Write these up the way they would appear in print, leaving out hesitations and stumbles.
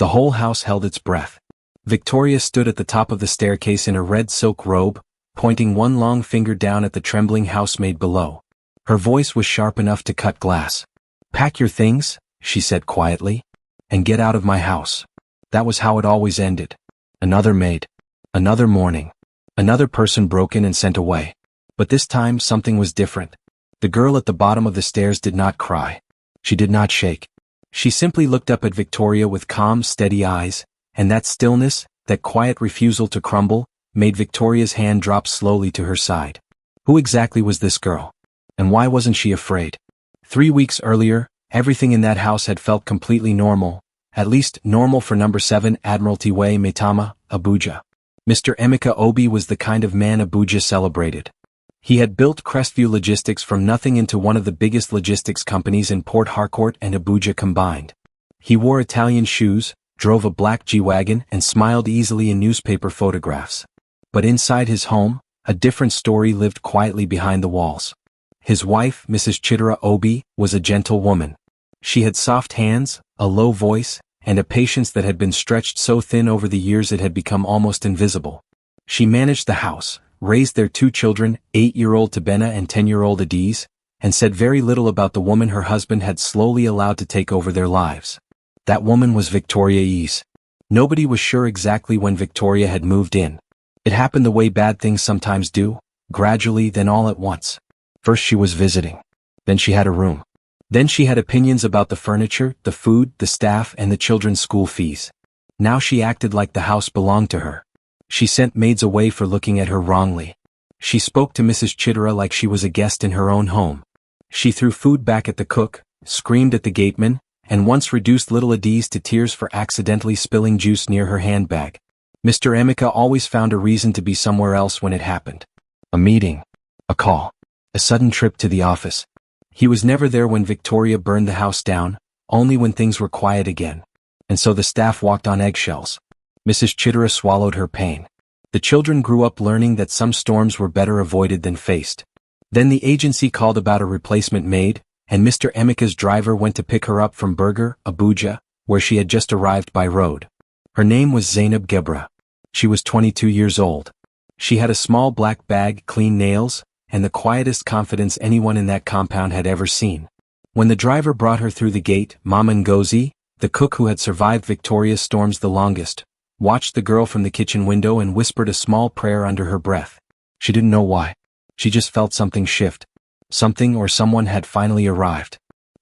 The whole house held its breath. Victoria stood at the top of the staircase in a red silk robe, pointing one long finger down at the trembling housemaid below. Her voice was sharp enough to cut glass. "Pack your things," she said quietly, "and get out of my house." That was how it always ended. Another maid. Another morning. Another person broken and sent away. But this time something was different. The girl at the bottom of the stairs did not cry. She did not shake. She simply looked up at Victoria with calm, steady eyes, and that stillness, that quiet refusal to crumble, made Victoria's hand drop slowly to her side. Who exactly was this girl? And why wasn't she afraid? 3 weeks earlier, everything in that house had felt completely normal, at least normal for number 7 Admiralty Way, Maitama, Abuja. Mr. Emeka Obi was the kind of man Abuja celebrated. He had built Crestview Logistics from nothing into one of the biggest logistics companies in Port Harcourt and Abuja combined. He wore Italian shoes, drove a black G-Wagon, and smiled easily in newspaper photographs. But inside his home, a different story lived quietly behind the walls. His wife, Mrs. Chidera Obi, was a gentle woman. She had soft hands, a low voice, and a patience that had been stretched so thin over the years it had become almost invisible. She managed the house, raised their 2 children, 8-year-old Tibena and 10-year-old Adiz, and said very little about the woman her husband had slowly allowed to take over their lives. That woman was Victoria Ease. Nobody was sure exactly when Victoria had moved in. It happened the way bad things sometimes do, gradually, then all at once. First she was visiting. Then she had a room. Then she had opinions about the furniture, the food, the staff, and the children's school fees. Now she acted like the house belonged to her. She sent maids away for looking at her wrongly. She spoke to Mrs. Chidera like she was a guest in her own home. She threw food back at the cook, screamed at the gateman, and once reduced little Adiz to tears for accidentally spilling juice near her handbag. Mr. Emeka always found a reason to be somewhere else when it happened. A meeting. A call. A sudden trip to the office. He was never there when Victoria burned the house down, only when things were quiet again. And so the staff walked on eggshells. Mrs. Chidera swallowed her pain. The children grew up learning that some storms were better avoided than faced. Then the agency called about a replacement maid, and Mr. Emeka's driver went to pick her up from Berger, Abuja, where she had just arrived by road. Her name was Zainab Gebra. She was 22 years old. She had a small black bag, clean nails, and the quietest confidence anyone in that compound had ever seen. When the driver brought her through the gate, Mama Ngozi, the cook who had survived Victoria's storms the longest, watched the girl from the kitchen window and whispered a small prayer under her breath. She didn't know why. She just felt something shift. Something or someone had finally arrived.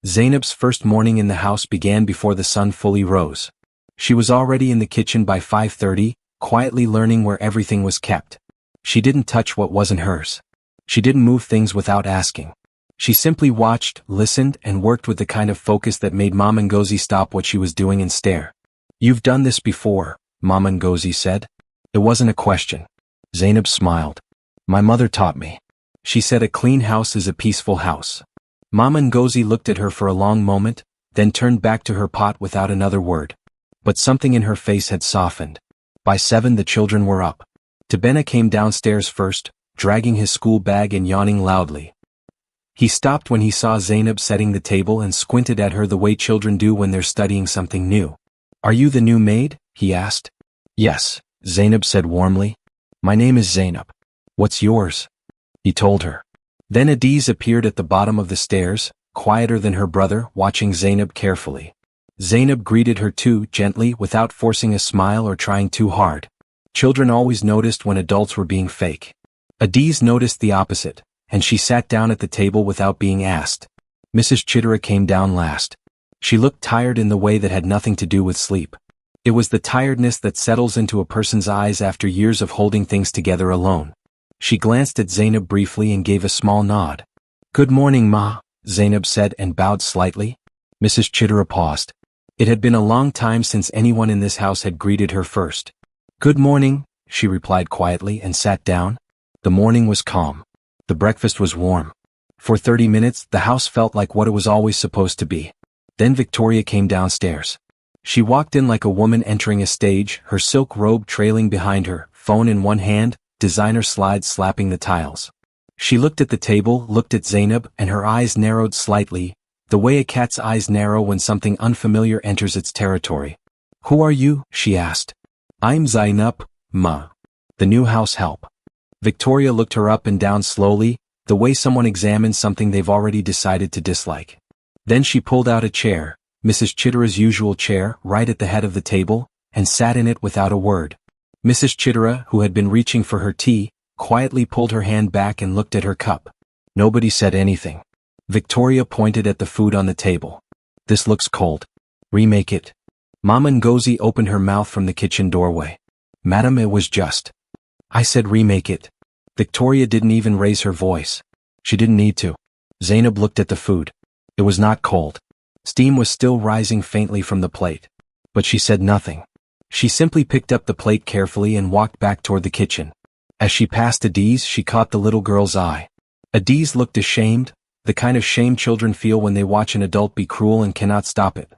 Zainab's first morning in the house began before the sun fully rose. She was already in the kitchen by 5:30, quietly learning where everything was kept. She didn't touch what wasn't hers. She didn't move things without asking. She simply watched, listened, and worked with the kind of focus that made Mama Ngozi stop what she was doing and stare. "You've done this before," Mama Ngozi said. It wasn't a question. Zainab smiled. "My mother taught me." She said, "A clean house is a peaceful house." Mama Ngozi looked at her for a long moment, then turned back to her pot without another word. But something in her face had softened. By 7 the children were up. Tibena came downstairs first, dragging his school bag and yawning loudly. He stopped when he saw Zainab setting the table and squinted at her the way children do when they're studying something new. "Are you the new maid?" he asked. "Yes," Zainab said warmly. "My name is Zainab. What's yours?" He told her. Then Adiz appeared at the bottom of the stairs, quieter than her brother, watching Zainab carefully. Zainab greeted her too, gently, without forcing a smile or trying too hard. Children always noticed when adults were being fake. Adiz noticed the opposite, and she sat down at the table without being asked. Mrs. Chidera came down last. She looked tired in the way that had nothing to do with sleep. It was the tiredness that settles into a person's eyes after years of holding things together alone. She glanced at Zainab briefly and gave a small nod. "Good morning, Ma," Zainab said and bowed slightly. Mrs. Chidera paused. It had been a long time since anyone in this house had greeted her first. "Good morning," she replied quietly and sat down. The morning was calm. The breakfast was warm. For 30 minutes, the house felt like what it was always supposed to be. Then Victoria came downstairs. She walked in like a woman entering a stage, her silk robe trailing behind her, phone in one hand, designer slides slapping the tiles. She looked at the table, looked at Zainab, and her eyes narrowed slightly, the way a cat's eyes narrow when something unfamiliar enters its territory. Who are you? She asked. I'm Zainab, ma. The new house help. Victoria looked her up and down slowly, the way someone examines something they've already decided to dislike. Then she pulled out a chair, Mrs. Chittera's usual chair, right at the head of the table, and sat in it without a word. Mrs. Chittera, who had been reaching for her tea, quietly pulled her hand back and looked at her cup. Nobody said anything. Victoria pointed at the food on the table. This looks cold. Remake it. Mama Ngozi opened her mouth from the kitchen doorway. Madam, it was just. I said remake it. Victoria didn't even raise her voice. She didn't need to. Zainab looked at the food. It was not cold. Steam was still rising faintly from the plate. But she said nothing. She simply picked up the plate carefully and walked back toward the kitchen. As she passed Adiz, she caught the little girl's eye. Adiz looked ashamed, the kind of shame children feel when they watch an adult be cruel and cannot stop it.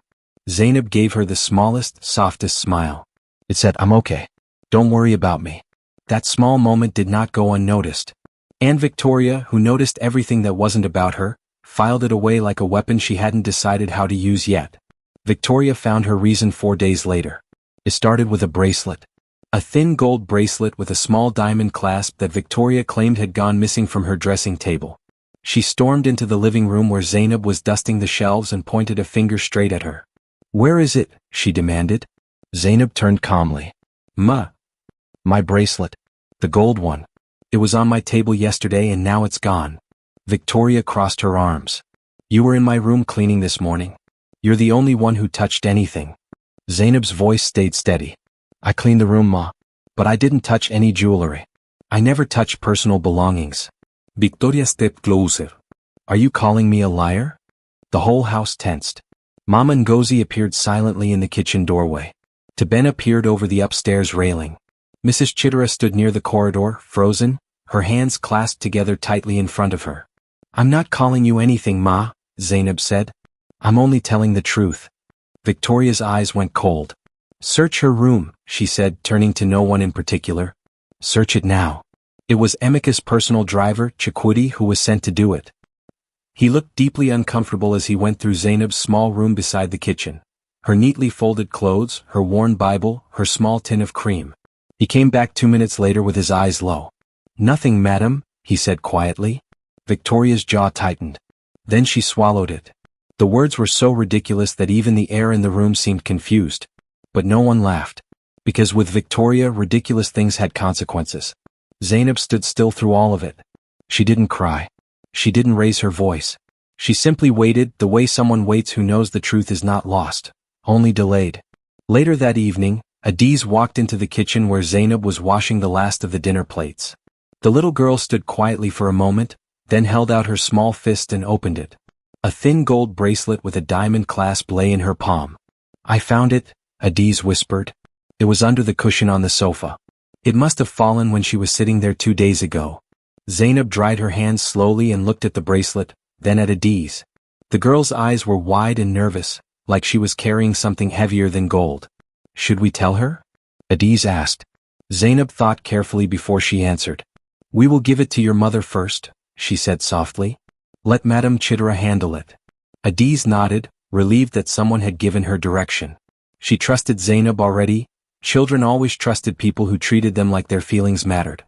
Zainab gave her the smallest, softest smile. It said, I'm okay. Don't worry about me. That small moment did not go unnoticed. And Victoria, who noticed everything that wasn't about her, filed it away like a weapon she hadn't decided how to use yet. Victoria found her reason 4 days later. It started with a bracelet. A thin gold bracelet with a small diamond clasp that Victoria claimed had gone missing from her dressing table. She stormed into the living room where Zainab was dusting the shelves and pointed a finger straight at her. Where is it? She demanded. Zainab turned calmly. My bracelet. The gold one. It was on my table yesterday and now it's gone. Victoria crossed her arms. You were in my room cleaning this morning. You're the only one who touched anything. Zainab's voice stayed steady. I cleaned the room, Ma. But I didn't touch any jewelry. I never touch personal belongings. Victoria stepped closer. Are you calling me a liar? The whole house tensed. Mama Ngozi appeared silently in the kitchen doorway. Tabena peered over the upstairs railing. Mrs. Chittera stood near the corridor, frozen, her hands clasped together tightly in front of her. I'm not calling you anything, Ma, Zainab said. I'm only telling the truth. Victoria's eyes went cold. Search her room, she said, turning to no one in particular. Search it now. It was Emika's personal driver, Chikwudi, who was sent to do it. He looked deeply uncomfortable as he went through Zainab's small room beside the kitchen. Her neatly folded clothes, her worn Bible, her small tin of cream. He came back 2 minutes later with his eyes low. Nothing, madam, he said quietly. Victoria's jaw tightened. Then she swallowed it. The words were so ridiculous that even the air in the room seemed confused. But no one laughed. Because with Victoria, ridiculous things had consequences. Zainab stood still through all of it. She didn't cry. She didn't raise her voice. She simply waited, the way someone waits who knows the truth is not lost, only delayed. Later that evening, Adiz walked into the kitchen where Zainab was washing the last of the dinner plates. The little girl stood quietly for a moment, then held out her small fist and opened it. A thin gold bracelet with a diamond clasp lay in her palm. I found it, Adiz whispered. It was under the cushion on the sofa. It must have fallen when she was sitting there 2 days ago. Zainab dried her hands slowly and looked at the bracelet, then at Adiz. The girl's eyes were wide and nervous, like she was carrying something heavier than gold. Should we tell her? Adiz asked. Zainab thought carefully before she answered. We will give it to your mother first, she said softly. Let Madame Chittera handle it. Adiz nodded, relieved that someone had given her direction. She trusted Zainab already. Children always trusted people who treated them like their feelings mattered.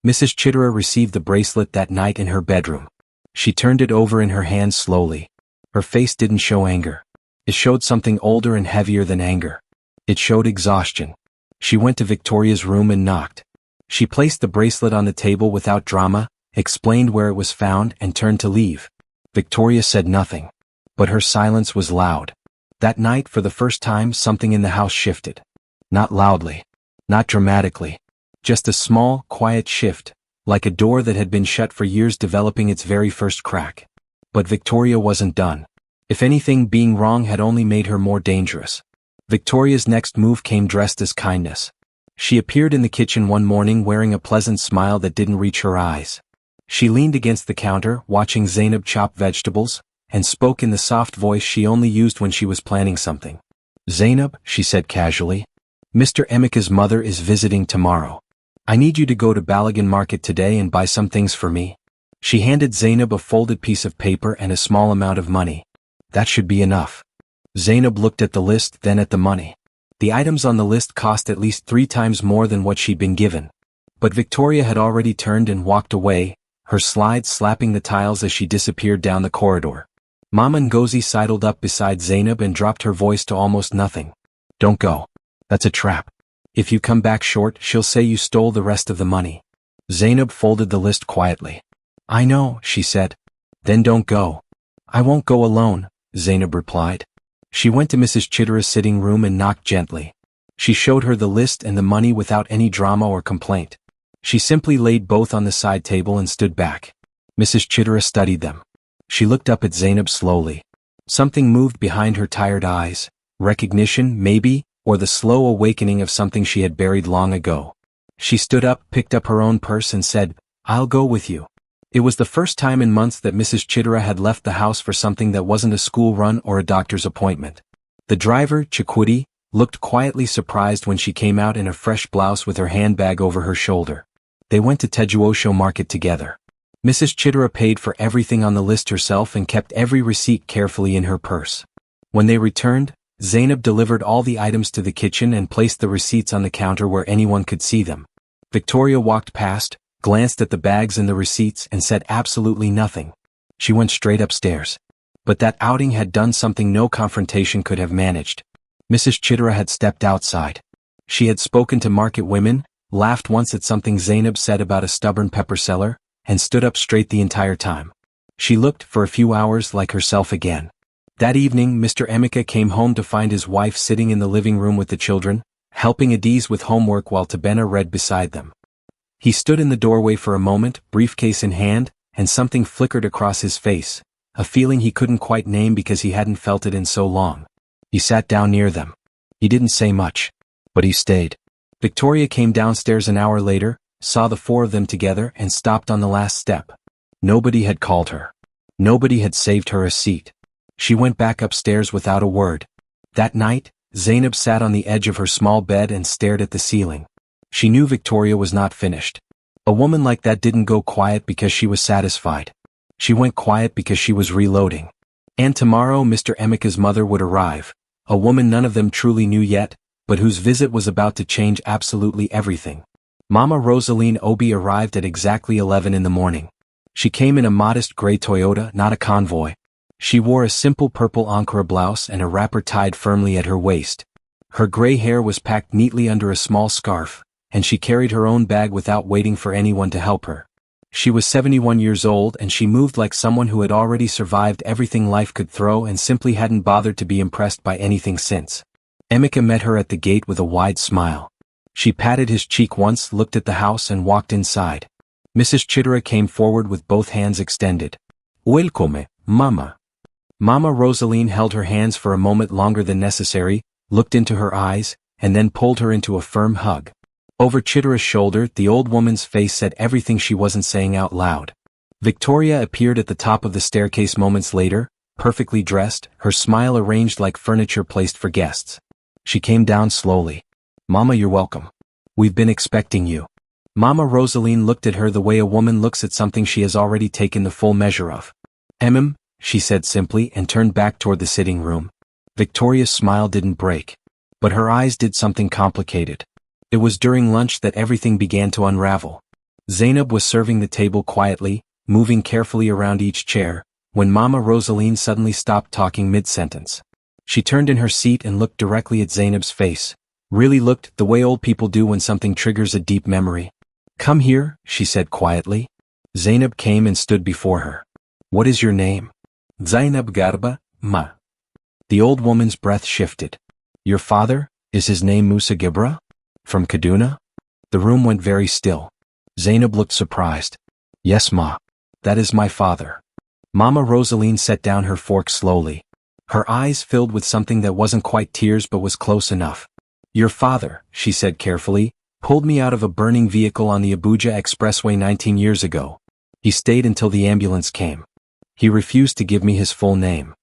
Mrs. Chittera received the bracelet that night in her bedroom. She turned it over in her hands slowly. Her face didn't show anger. It showed something older and heavier than anger. It showed exhaustion. She went to Victoria's room and knocked. She placed the bracelet on the table without drama, explained where it was found, and turned to leave. Victoria said nothing. But her silence was loud. That night, for the first time, something in the house shifted. Not loudly. Not dramatically. Just a small, quiet shift, like a door that had been shut for years developing its very first crack. But Victoria wasn't done. If anything, being wrong had only made her more dangerous. Victoria's next move came dressed as kindness. She appeared in the kitchen one morning wearing a pleasant smile that didn't reach her eyes. She leaned against the counter, watching Zainab chop vegetables, and spoke in the soft voice she only used when she was planning something. Zainab, she said casually, Mr. Emika's mother is visiting tomorrow. I need you to go to Balagan Market today and buy some things for me. She handed Zainab a folded piece of paper and a small amount of money. That should be enough. Zainab looked at the list, then at the money. The items on the list cost at least 3 times more than what she'd been given. But Victoria had already turned and walked away, her slides slapping the tiles as she disappeared down the corridor. Mama Ngozi sidled up beside Zainab and dropped her voice to almost nothing. Don't go. That's a trap. If you come back short, she'll say you stole the rest of the money. Zainab folded the list quietly. I know, she said. Then don't go. I won't go alone, Zainab replied. She went to Mrs. Chittera's sitting room and knocked gently. She showed her the list and the money without any drama or complaint. She simply laid both on the side table and stood back. Mrs. Chittera studied them. She looked up at Zainab slowly. Something moved behind her tired eyes. Recognition, maybe, or the slow awakening of something she had buried long ago. She stood up, picked up her own purse and said, I'll go with you. It was the first time in months that Mrs. Chittera had left the house for something that wasn't a school run or a doctor's appointment. The driver, Chikwudi, looked quietly surprised when she came out in a fresh blouse with her handbag over her shoulder. They went to Tejuosho Market together. Mrs. Chittera paid for everything on the list herself and kept every receipt carefully in her purse. When they returned, Zainab delivered all the items to the kitchen and placed the receipts on the counter where anyone could see them. Victoria walked past, glanced at the bags and the receipts and said absolutely nothing. She went straight upstairs. But that outing had done something no confrontation could have managed. Mrs. Chittera had stepped outside. She had spoken to market women, laughed once at something Zainab said about a stubborn pepper seller, and stood up straight the entire time. She looked, for a few hours, like herself again. That evening, Mr. Emeka came home to find his wife sitting in the living room with the children, helping Adiz with homework while Tabena read beside them. He stood in the doorway for a moment, briefcase in hand, and something flickered across his face, a feeling he couldn't quite name because he hadn't felt it in so long. He sat down near them. He didn't say much, but he stayed. Victoria came downstairs an hour later, saw the 4 of them together and stopped on the last step. Nobody had called her. Nobody had saved her a seat. She went back upstairs without a word. That night, Zainab sat on the edge of her small bed and stared at the ceiling. She knew Victoria was not finished. A woman like that didn't go quiet because she was satisfied. She went quiet because she was reloading. And tomorrow Mr. Emeka's mother would arrive, a woman none of them truly knew yet, but whose visit was about to change absolutely everything. Mama Rosaline Obi arrived at exactly 11 in the morning. She came in a modest gray Toyota, not a convoy. She wore a simple purple Ankara blouse and a wrapper tied firmly at her waist. Her gray hair was packed neatly under a small scarf, and she carried her own bag without waiting for anyone to help her. She was 71 years old and she moved like someone who had already survived everything life could throw and simply hadn't bothered to be impressed by anything since. Emeka met her at the gate with a wide smile. She patted his cheek once, looked at the house and walked inside. Mrs. Chittera came forward with both hands extended. Welcome, Mama. Mama Rosaline held her hands for a moment longer than necessary, looked into her eyes, and then pulled her into a firm hug. Over Chittera's shoulder, the old woman's face said everything she wasn't saying out loud. Victoria appeared at the top of the staircase moments later, perfectly dressed, her smile arranged like furniture placed for guests. She came down slowly. Mama, you're welcome. We've been expecting you. Mama Rosaline looked at her the way a woman looks at something she has already taken the full measure of. She said simply and turned back toward the sitting room. Victoria's smile didn't break. But her eyes did something complicated. It was during lunch that everything began to unravel. Zainab was serving the table quietly, moving carefully around each chair, when Mama Rosaline suddenly stopped talking mid-sentence. She turned in her seat and looked directly at Zainab's face. Really looked the way old people do when something triggers a deep memory. Come here, she said quietly. Zainab came and stood before her. What is your name? Zainab Garba, Ma. The old woman's breath shifted. Your father, is his name Musa Gibra? From Kaduna? The room went very still. Zainab looked surprised. Yes, Ma. That is my father. Mama Rosaline set down her fork slowly. Her eyes filled with something that wasn't quite tears but was close enough. Your father, she said carefully, pulled me out of a burning vehicle on the Abuja Expressway 19 years ago. He stayed until the ambulance came. He refused to give me his full name.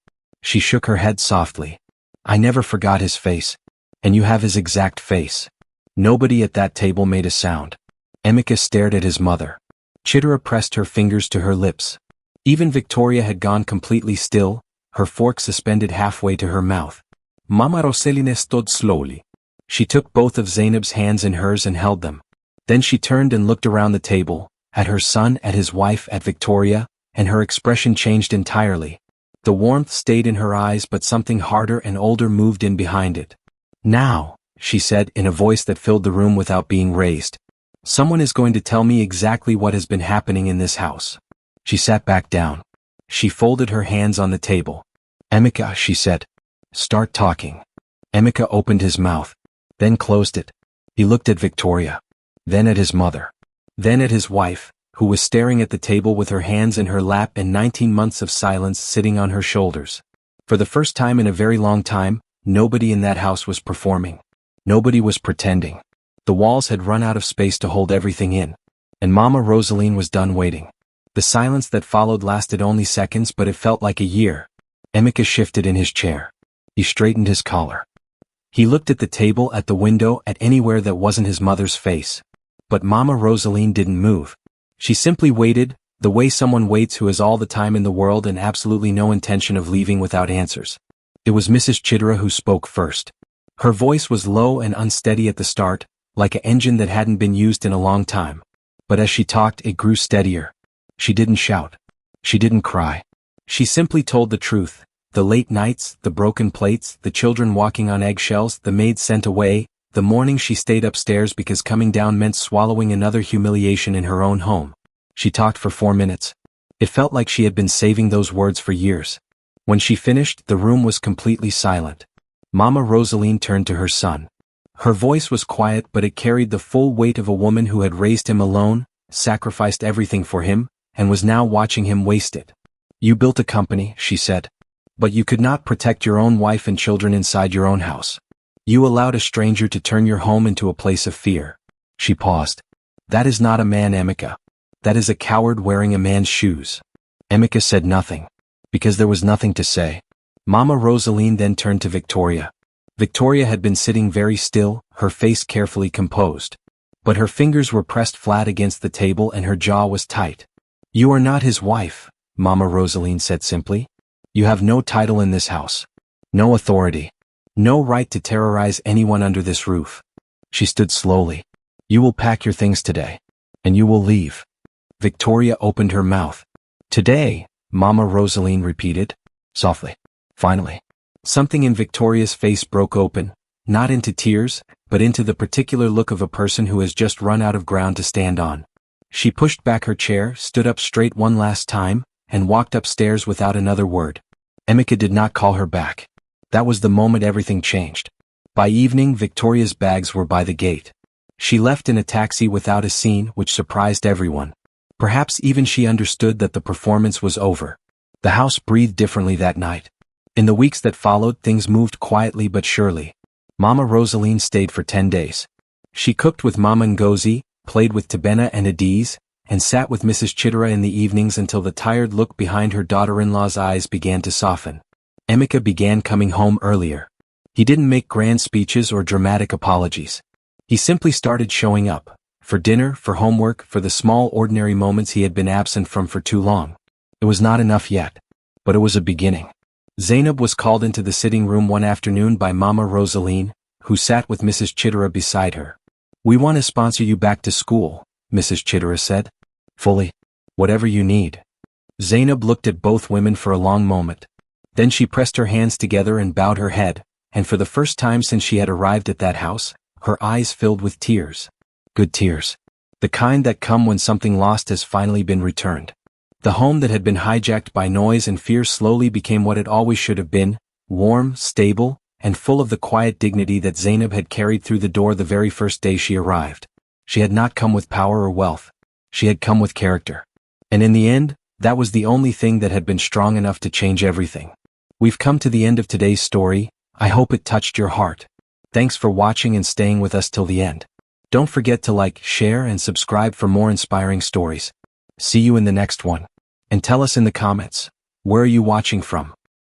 She shook her head softly. I never forgot his face. And you have his exact face. Nobody at that table made a sound. Emeka stared at his mother. Chittera pressed her fingers to her lips. Even Victoria had gone completely still, her fork suspended halfway to her mouth. Mama Rosaline stood slowly. She took both of Zainab's hands in hers and held them. Then she turned and looked around the table, at her son, at his wife, at Victoria, and her expression changed entirely. The warmth stayed in her eyes, but something harder and older moved in behind it. "Now," she said in a voice that filled the room without being raised, "someone is going to tell me exactly what has been happening in this house." She sat back down. She folded her hands on the table. "Emeka," she said, "start talking." Emeka opened his mouth, then closed it. He looked at Victoria, then at his mother, then at his wife, who was staring at the table with her hands in her lap and 19 months of silence sitting on her shoulders. For the first time in a very long time, nobody in that house was performing. Nobody was pretending. The walls had run out of space to hold everything in, and Mama Rosaline was done waiting. The silence that followed lasted only seconds, but it felt like a year. Emeka shifted in his chair. He straightened his collar. He looked at the table, at the window, at anywhere that wasn't his mother's face. But Mama Rosaline didn't move. She simply waited, the way someone waits who has all the time in the world and absolutely no intention of leaving without answers. It was Mrs. Chitara who spoke first. Her voice was low and unsteady at the start, like an engine that hadn't been used in a long time. But as she talked, it grew steadier. She didn't shout. She didn't cry. She simply told the truth. The late nights, the broken plates, the children walking on eggshells, the maid sent away, the morning she stayed upstairs because coming down meant swallowing another humiliation in her own home. She talked for 4 minutes. It felt like she had been saving those words for years. When she finished, the room was completely silent. Mama Rosaline turned to her son. Her voice was quiet, but it carried the full weight of a woman who had raised him alone, sacrificed everything for him, and was now watching him waste it. "You built a company," she said. "But you could not protect your own wife and children inside your own house. You allowed a stranger to turn your home into a place of fear." She paused. "That is not a man, Emeka. That is a coward wearing a man's shoes." Emeka said nothing, because there was nothing to say. Mama Rosaline then turned to Victoria. Victoria had been sitting very still, her face carefully composed. But her fingers were pressed flat against the table and her jaw was tight. "You are not his wife," Mama Rosaline said simply. "You have no title in this house. No authority. No right to terrorize anyone under this roof." She stood slowly. "You will pack your things today. And you will leave." Victoria opened her mouth. "Today," Mama Rosaline repeated, softly. Finally, something in Victoria's face broke open, not into tears, but into the particular look of a person who has just run out of ground to stand on. She pushed back her chair, stood up straight one last time, and walked upstairs without another word. Emeka did not call her back. That was the moment everything changed. By evening, Victoria's bags were by the gate. She left in a taxi without a scene, which surprised everyone. Perhaps even she understood that the performance was over. The house breathed differently that night. In the weeks that followed, things moved quietly but surely. Mama Rosaline stayed for 10 days. She cooked with Mama Ngozi, played with Tibena and Adiz, and sat with Mrs. Chitara in the evenings until the tired look behind her daughter-in-law's eyes began to soften. Emeka began coming home earlier. He didn't make grand speeches or dramatic apologies. He simply started showing up. For dinner, for homework, for the small ordinary moments he had been absent from for too long. It was not enough yet. But it was a beginning. Zainab was called into the sitting room one afternoon by Mama Rosaline, who sat with Mrs. Chitara beside her. "We want to sponsor you back to school," Mrs. Chitara said. "Fully. Whatever you need." Zainab looked at both women for a long moment. Then she pressed her hands together and bowed her head, and for the first time since she had arrived at that house, her eyes filled with tears. Good tears. The kind that come when something lost has finally been returned. The home that had been hijacked by noise and fear slowly became what it always should have been, warm, stable, and full of the quiet dignity that Zainab had carried through the door the very first day she arrived. She had not come with power or wealth. She had come with character. And in the end, that was the only thing that had been strong enough to change everything. We've come to the end of today's story. I hope it touched your heart. Thanks for watching and staying with us till the end. Don't forget to like, share, and subscribe for more inspiring stories. See you in the next one. And tell us in the comments, where are you watching from?